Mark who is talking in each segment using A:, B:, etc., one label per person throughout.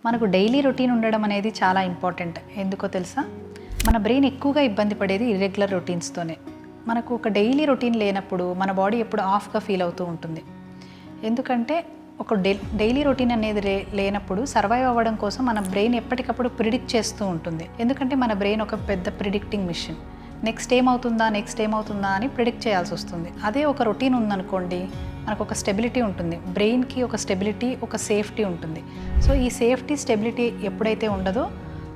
A: మనకు daily routine ఉండడం అనేది చాలా ఇంపార్టెంట్. ఎందుకో తెలుసా? మన బ్రెయిన్ ఎక్కువగా ఇబ్బంది పడేది ఇర్రెగ్యులర్ రొటీన్స్తోనే. మనకు ఒక డైలీ రొటీన్ లేనప్పుడు మన బాడీ ఎప్పుడు ఆఫ్గా ఫీల్ అవుతూ ఉంటుంది. ఎందుకంటే ఒక డైలీ రొటీన్ అనేది లేనప్పుడు సర్వైవ్ అవ్వడం కోసం మన బ్రెయిన్ ఎప్పటికప్పుడు ప్రిడిక్ట్ చేస్తూ ఉంటుంది. ఎందుకంటే మన బ్రెయిన్ ఒక పెద్ద ప్రిడిక్టింగ్ మిషన్. నెక్స్ట్ ఏమవుతుందా అని ప్రిడిక్ట్ చేయాల్సి వస్తుంది. అదే ఒక రొటీన్ ఉందనుకోండి, మనకు ఒక స్టెబిలిటీ ఉంటుంది. బ్రెయిన్కి ఒక స్టెబిలిటీ, ఒక సేఫ్టీ ఉంటుంది. సో ఈ సేఫ్టీ, స్టెబిలిటీ ఎప్పుడైతే ఉండదో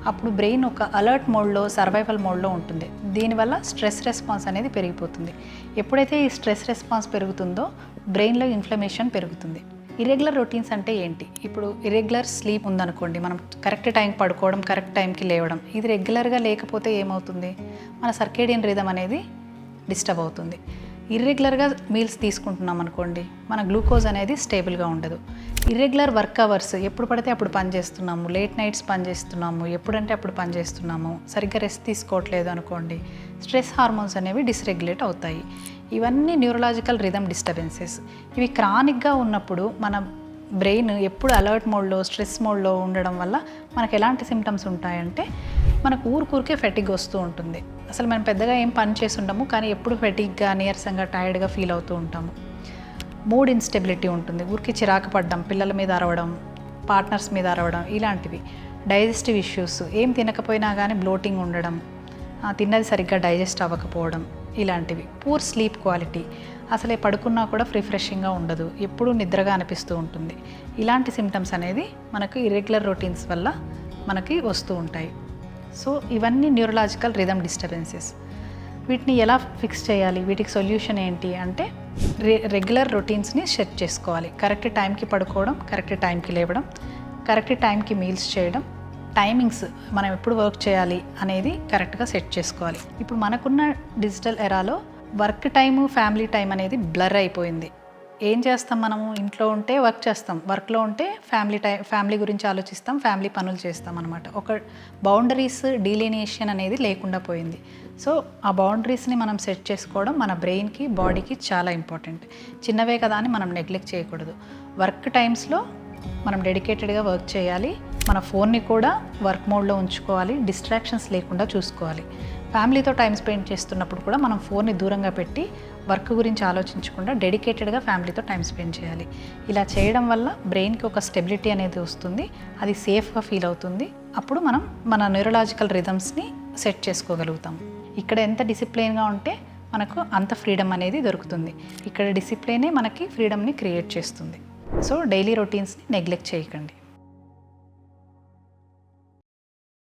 A: అప్పుడు బ్రెయిన్ ఒక అలర్ట్ మోడ్లో, సర్వైవల్ మోడ్లో ఉంటుంది. దీనివల్ల స్ట్రెస్ రెస్పాన్స్ అనేది పెరిగిపోతుంది. ఎప్పుడైతే ఈ స్ట్రెస్ రెస్పాన్స్ పెరుగుతుందో బ్రెయిన్లో ఇన్ఫ్లమేషన్ పెరుగుతుంది. ఇర్రెగ్యులర్ రొటీన్స్ అంటే ఏంటి? ఇప్పుడు ఇర్రెగ్యులర్ స్లీప్ ఉందనుకోండి, మనం కరెక్ట్ టైంకి పడుకోవడం, కరెక్ట్ టైంకి లేవడం, ఇది రెగ్యులర్గా లేకపోతే ఏమవుతుంది? మన సర్కేడియన్ రిథమ్ అనేది డిస్టర్బ్ అవుతుంది. ఇర్రెగ్యులర్గా మీల్స్ తీసుకుంటున్నాం అనుకోండి, మన గ్లూకోజ్ అనేది స్టేబుల్గా ఉండదు. ఇర్రెగ్యులర్ వర్క్ అవర్స్, ఎప్పుడు పడితే అప్పుడు పనిచేస్తున్నాము, లేట్ నైట్స్ పనిచేస్తున్నాము, ఎప్పుడంటే అప్పుడు పనిచేస్తున్నాము, సరిగ్గా రెస్ట్ తీసుకోవట్లేదు అనుకోండి, స్ట్రెస్ హార్మోన్స్ అనేవి డిస్రెగ్యులేట్ అవుతాయి. ఇవన్నీ న్యూరలాజికల్ రిథమ్ డిస్టర్బెన్సెస్. ఇవి క్రానిక్గా ఉన్నప్పుడు మన బ్రెయిన్ ఎప్పుడు అలర్ట్ మోడ్లో, స్ట్రెస్ మోడ్లో ఉండడం వల్ల మనకు ఎలాంటి సిమ్టమ్స్ ఉంటాయంటే, మనకు ఊరికే ఫెటిగ్ వస్తూ ఉంటుంది. అసలు మనం పెద్దగా ఏం పని చేసి ఉండము, కానీ ఎప్పుడు ఫెటిగ్గా, నీరసంగా, టైర్డ్గా ఫీల్ అవుతూ ఉంటాము. మూడ్ ఇన్స్టెబిలిటీ ఉంటుంది. ఊరికి చిరాకు పడడం, పిల్లల మీద అరవడం, పార్ట్నర్స్ మీద అరవడం, ఇలాంటివి. డైజెస్టివ్ ఇష్యూస్, ఏం తినకపోయినా కానీ బ్లోటింగ్ ఉండడం, తిన్నది సరిగ్గా డైజెస్ట్ అవ్వకపోవడం, ఇలాంటివి. పూర్ స్లీప్ క్వాలిటీ, అసలే పడుకున్నా కూడా రిఫ్రెషింగ్గా ఉండదు, ఎప్పుడూ నిద్రగా అనిపిస్తూ ఉంటుంది. ఇలాంటి సిమ్టమ్స్ అనేది మనకు ఇర్రెగ్యులర్ రొటీన్స్ వల్ల మనకి వస్తూ ఉంటాయి. సో ఇవన్నీ న్యూరలాజికల్ రిథమ్ డిస్టర్బెన్సెస్. వీటిని ఎలా ఫిక్స్ చేయాలి? వీటికి సొల్యూషన్ ఏంటి అంటే, రెగ్యులర్ రొటీన్స్ని సెట్ చేసుకోవాలి. కరెక్ట్ టైంకి పడుకోవడం, కరెక్ట్ టైంకి లేవడం, కరెక్ట్ టైంకి మీల్స్ చేయడం, టైమింగ్స్ మనం ఎప్పుడు వర్క్ చేయాలి అనేది కరెక్ట్గా సెట్ చేసుకోవాలి. ఇప్పుడు మనకున్న డిజిటల్ ఎరాలో వర్క్ టైము, ఫ్యామిలీ టైం అనేది బ్లర్ అయిపోయింది. ఏం చేస్తాం? మనము ఇంట్లో ఉంటే వర్క్ చేస్తాం, వర్క్లో ఉంటే ఫ్యామిలీ గురించి ఆలోచిస్తాం, ఫ్యామిలీ పనులు చేస్తాం అనమాట. ఒక బౌండరీస్, డీలినియేషన్ అనేది లేకుండా పోయింది. సో ఆ బౌండరీస్ని మనం సెట్ చేసుకోవడం మన బ్రెయిన్కి, బాడీకి చాలా ఇంపార్టెంట్. చిన్నవే కదా అని మనం నెగ్లెక్ట్ చేయకూడదు. వర్క్ టైమ్స్లో మనం డెడికేటెడ్గా వర్క్ చేయాలి. మన ఫోన్ని కూడా వర్క్ మోడ్లో ఉంచుకోవాలి, డిస్ట్రాక్షన్స్ లేకుండా చూసుకోవాలి. ఫ్యామిలీతో టైం స్పెండ్ చేస్తున్నప్పుడు కూడా మనం ఫోన్ని దూరంగా పెట్టి వర్క్ గురించి ఆలోచించకుండా డెడికేటెడ్గా ఫ్యామిలీతో టైం స్పెండ్ చేయాలి. ఇలా చేయడం వల్ల బ్రెయిన్కి ఒక స్టెబిలిటీ అనేది వస్తుంది, అది సేఫ్గా ఫీల్ అవుతుంది. అప్పుడు మనం మన న్యూరలాజికల్ రిథమ్స్ని సెట్ చేసుకోగలుగుతాం. ఇక్కడ ఎంత డిసిప్లిన్గా ఉంటే మనకు అంత ఫ్రీడమ్ అనేది దొరుకుతుంది. ఇక్కడ డిసిప్లినే మనకి ఫ్రీడమ్ని క్రియేట్ చేస్తుంది. సో డైలీ రొటీన్స్ని నెగ్లెక్ట్ చేయకండి.